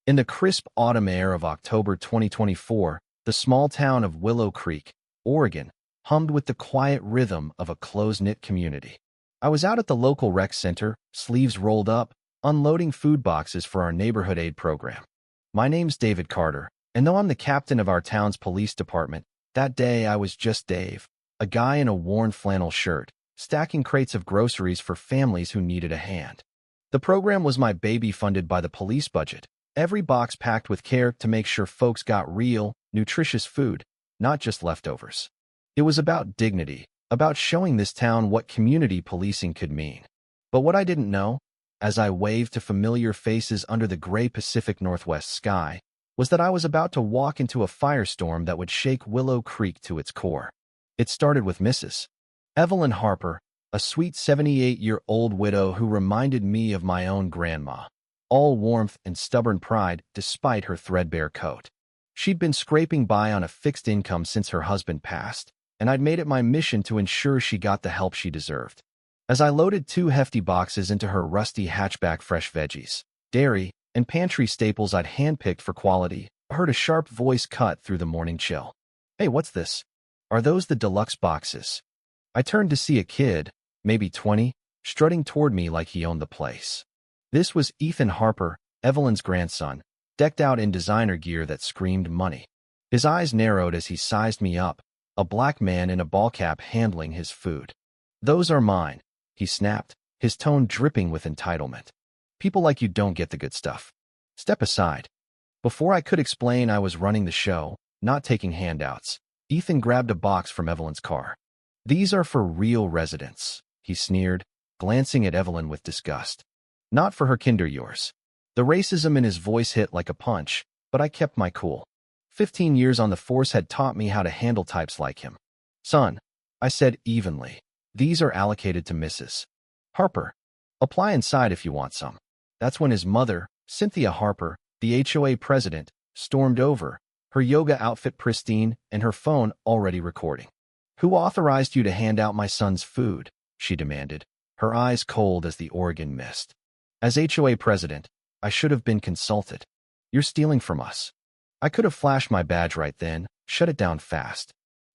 In the crisp autumn air of October 2024, the small town of Willow Creek, Oregon, hummed with the quiet rhythm of a close-knit community. I was out at the local rec center, sleeves rolled up, unloading food boxes for our neighborhood aid program. My name's David Carter, and though I'm the captain of our town's police department, that day I was just Dave, a guy in a worn flannel shirt, stacking crates of groceries for families who needed a hand. The program was my baby, funded by the police budget, every box packed with care to make sure folks got real, nutritious food, not just leftovers. It was about dignity, about showing this town what community policing could mean. But what I didn't know, as I waved to familiar faces under the gray Pacific Northwest sky, was that I was about to walk into a firestorm that would shake Willow Creek to its core. It started with Mrs. Evelyn Harper, a sweet 78-year-old widow who reminded me of my own grandma, all warmth and stubborn pride despite her threadbare coat. She'd been scraping by on a fixed income since her husband passed, and I'd made it my mission to ensure she got the help she deserved. As I loaded 2 hefty boxes into her rusty hatchback, fresh veggies, dairy, and pantry staples I'd handpicked for quality, I heard a sharp voice cut through the morning chill. "Hey, what's this? Are those the deluxe boxes?" I turned to see a kid, maybe 20, strutting toward me like he owned the place. This was Ethan Harper, Evelyn's grandson, decked out in designer gear that screamed money. His eyes narrowed as he sized me up, a black man in a ball cap handling his food. "Those are mine," he snapped, his tone dripping with entitlement. "People like you don't get the good stuff. Step aside." Before I could explain I was running the show, not taking handouts, Ethan grabbed a box from Evelyn's car. "These are for real residents," he sneered, glancing at Evelyn with disgust. "Not for her kinder yours." The racism in his voice hit like a punch, but I kept my cool. 15 years on the force had taught me how to handle types like him. "Son," I said evenly, "these are allocated to Mrs. Harper. Apply inside if you want some." That's when his mother, Cynthia Harper, the HOA president, stormed over, her yoga outfit pristine and her phone already recording. "Who authorized you to hand out my son's food?" she demanded, her eyes cold as the Oregon mist. "As HOA president, I should have been consulted. You're stealing from us." I could have flashed my badge right then, shut it down fast.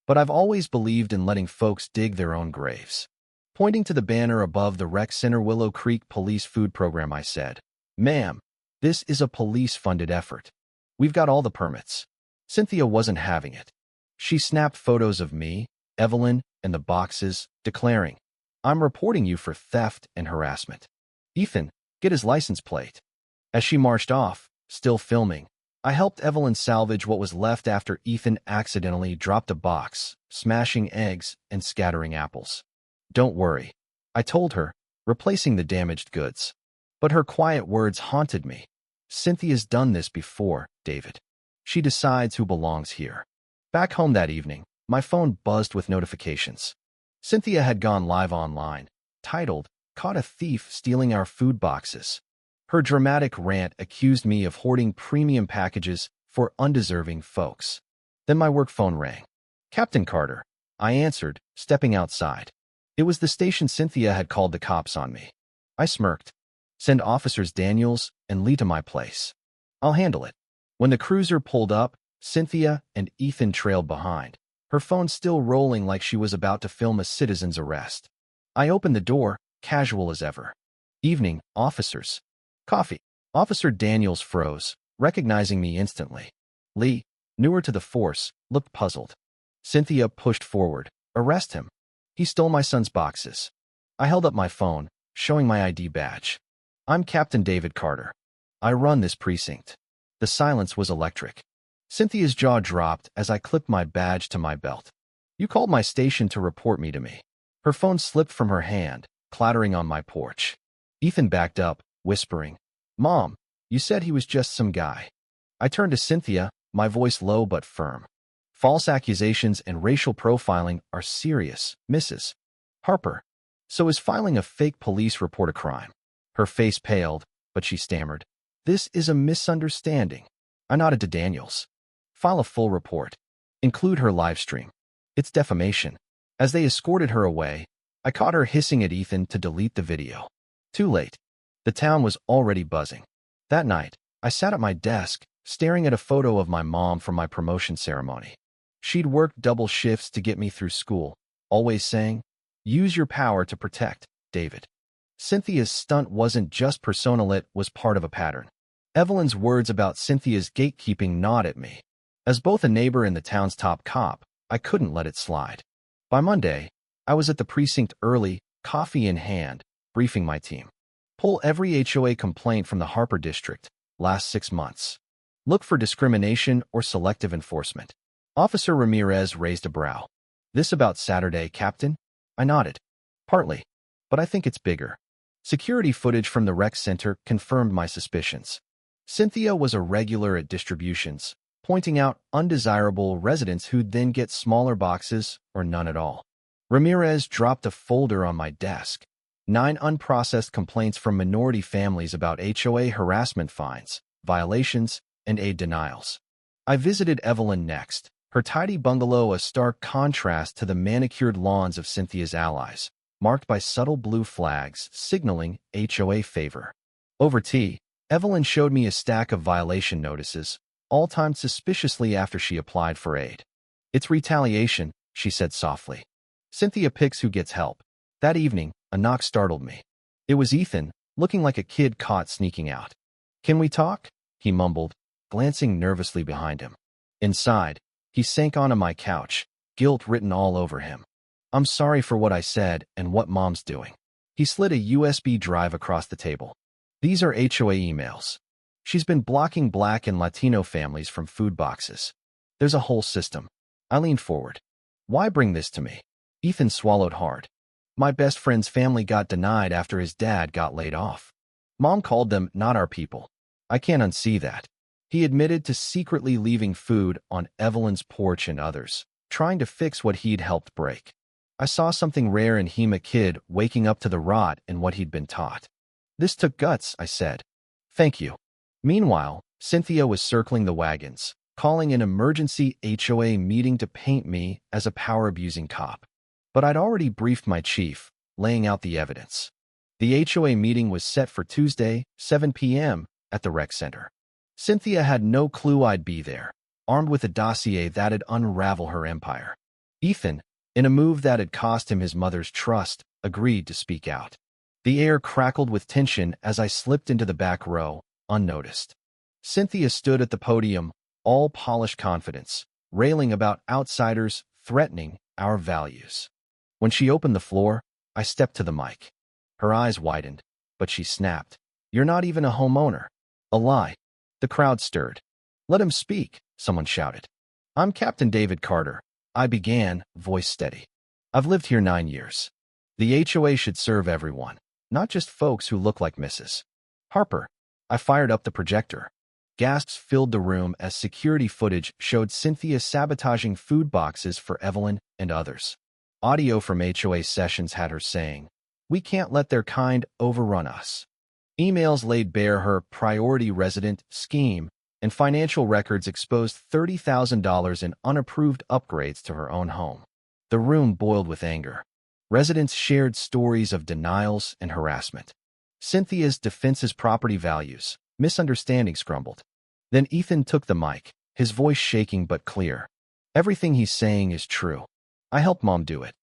But I've always believed in letting folks dig their own graves. Pointing to the banner above the rec center Willow Creek Police Food Program, I said, "Ma'am, this is a police-funded effort. We've got all the permits." Cynthia wasn't having it. She snapped photos of me, Evelyn, and the boxes, declaring, "I'm reporting you for theft and harassment. Ethan, get his license plate." As she marched off, still filming, I helped Evelyn salvage what was left after Ethan accidentally dropped a box, smashing eggs and scattering apples. "Don't worry," I told her, replacing the damaged goods. But her quiet words haunted me. "Cynthia's done this before, David. She decides who belongs here." Back home that evening, my phone buzzed with notifications. Cynthia had gone live online, titled, "Caught a Thief Stealing Our Food Boxes." Her dramatic rant accused me of hoarding premium packages for undeserving folks. Then my work phone rang. "Captain Carter," I answered, stepping outside. It was the station. Cynthia had called the cops on me. I smirked. "Send Officers Daniels and Lee to my place. I'll handle it." When the cruiser pulled up, Cynthia and Ethan trailed behind, her phone still rolling like she was about to film a citizen's arrest. I opened the door, casual as ever. "Evening, officers. Coffee." Officer Daniels froze, recognizing me instantly. Lee, newer to the force, looked puzzled. Cynthia pushed forward. "Arrest him. He stole my son's boxes." I held up my phone, showing my ID badge. "I'm Captain David Carter. I run this precinct." The silence was electric. Cynthia's jaw dropped as I clipped my badge to my belt. "You called my station to report me to me." Her phone slipped from her hand, clattering on my porch. Ethan backed up, whispering, "Mom, you said he was just some guy." I turned to Cynthia, my voice low but firm. "False accusations and racial profiling are serious, Mrs. Harper. So is filing a fake police report a crime?" Her face paled, but she stammered, "This is a misunderstanding." I nodded to Daniels. "File a full report. Include her live stream. It's defamation." As they escorted her away, I caught her hissing at Ethan to delete the video. Too late. The town was already buzzing. That night, I sat at my desk, staring at a photo of my mom from my promotion ceremony. She'd worked double shifts to get me through school, always saying, "Use your power to protect, David." Cynthia's stunt wasn't just personal, it was part of a pattern. Evelyn's words about Cynthia's gatekeeping gnawed at me. As both a neighbor and the town's top cop, I couldn't let it slide. By Monday, I was at the precinct early, coffee in hand, briefing my team. Pull every HOA complaint from the Harper district, last 6 months. Look for discrimination or selective enforcement. Officer Ramirez raised a brow. "This about Saturday, Captain?" I nodded. "Partly, but I think it's bigger." Security footage from the rec center confirmed my suspicions. Cynthia was a regular at distributions, pointing out undesirable residents who'd then get smaller boxes or none at all. Ramirez dropped a folder on my desk. 9 unprocessed complaints from minority families about HOA harassment fines, violations, and aid denials. I visited Evelyn next, her tidy bungalow a stark contrast to the manicured lawns of Cynthia's allies, marked by subtle blue flags signaling HOA favor. Over tea, Evelyn showed me a stack of violation notices, all timed suspiciously after she applied for aid. "It's retaliation," she said softly. "Cynthia picks who gets help." That evening, a knock startled me. It was Ethan, looking like a kid caught sneaking out. "Can we talk?" he mumbled, glancing nervously behind him. Inside, he sank onto my couch, guilt written all over him. "I'm sorry for what I said and what Mom's doing." He slid a USB drive across the table. "These are HOA emails. She's been blocking Black and Latino families from food boxes. There's a whole system." I leaned forward. "Why bring this to me?" Ethan swallowed hard. "My best friend's family got denied after his dad got laid off. Mom called them not our people. I can't unsee that." He admitted to secretly leaving food on Evelyn's porch and others, trying to fix what he'd helped break. I saw something rare in him, a kid waking up to the rot in what he'd been taught. "This took guts," I said. "Thank you." Meanwhile, Cynthia was circling the wagons, calling an emergency HOA meeting to paint me as a power-abusing cop. But I'd already briefed my chief, laying out the evidence. The HOA meeting was set for Tuesday, 7 p.m., at the rec center. Cynthia had no clue I'd be there, armed with a dossier that'd unravel her empire. Ethan, in a move that had cost him his mother's trust, agreed to speak out. The air crackled with tension as I slipped into the back row, unnoticed. Cynthia stood at the podium, all polished confidence, railing about outsiders threatening our values. When she opened the floor, I stepped to the mic. Her eyes widened, but she snapped, "You're not even a homeowner." "A lie." The crowd stirred. "Let him speak," someone shouted. "I'm Captain David Carter," I began, voice steady. "I've lived here 9 years. The HOA should serve everyone, not just folks who look like Mrs. Harper." I fired up the projector. Gasps filled the room as security footage showed Cynthia sabotaging food boxes for Evelyn and others. Audio from HOA sessions had her saying, "We can't let their kind overrun us." Emails laid bare her priority resident scheme, and financial records exposed $30,000 in unapproved upgrades to her own home. The room boiled with anger. Residents shared stories of denials and harassment. Cynthia's defense's property values, misunderstandings crumbled. Then Ethan took the mic, his voice shaking but clear. "Everything he's saying is true. I helped Mom do it."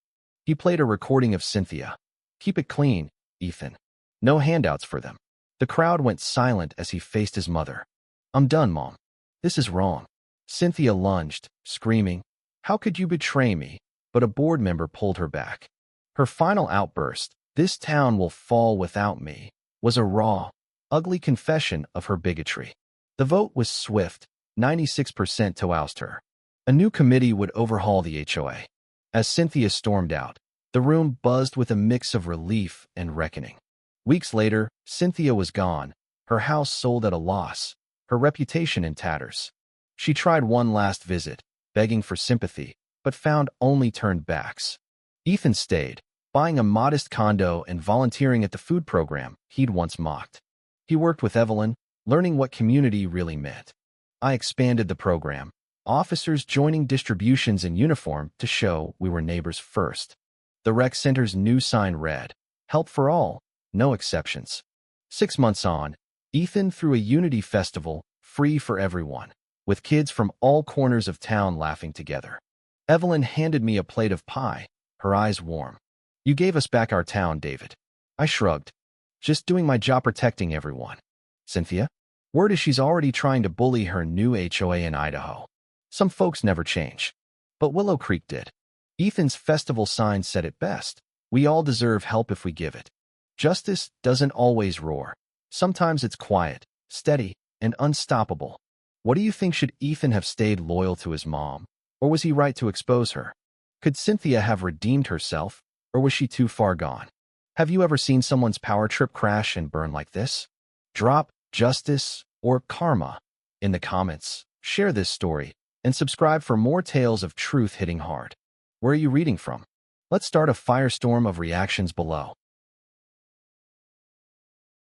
He played a recording of Cynthia. "Keep it clean, Ethan. No handouts for them." The crowd went silent as he faced his mother. "I'm done, Mom. This is wrong." Cynthia lunged, screaming, "How could you betray me?" But a board member pulled her back. Her final outburst, "This town will fall without me," was a raw, ugly confession of her bigotry. The vote was swift, 96% to oust her. A new committee would overhaul the HOA. As Cynthia stormed out, the room buzzed with a mix of relief and reckoning. Weeks later, Cynthia was gone, her house sold at a loss, her reputation in tatters. She tried one last visit, begging for sympathy, but found only turned backs. Ethan stayed, buying a modest condo and volunteering at the food program he'd once mocked. He worked with Evelyn, learning what community really meant. I expanded the program, officers joining distributions in uniform to show we were neighbors first. The rec center's new sign read, "Help for all, no exceptions." 6 months on, Ethan threw a unity festival, free for everyone, with kids from all corners of town laughing together. Evelyn handed me a plate of pie, her eyes warm. You gave us back our town, David. I shrugged. Just doing my job protecting everyone. Cynthia? Word is she's already trying to bully her new HOA in Idaho. Some folks never change. But Willow Creek did. Ethan's festival sign said it best. We all deserve help if we give it. Justice doesn't always roar. Sometimes it's quiet, steady, and unstoppable. What do you think? Should Ethan have stayed loyal to his mom? Or was he right to expose her? Could Cynthia have redeemed herself? Or was she too far gone? Have you ever seen someone's power trip crash and burn like this? Drop justice or karma in the comments. Share this story and subscribe for more tales of truth hitting hard. Where are you reading from? Let's start a firestorm of reactions below.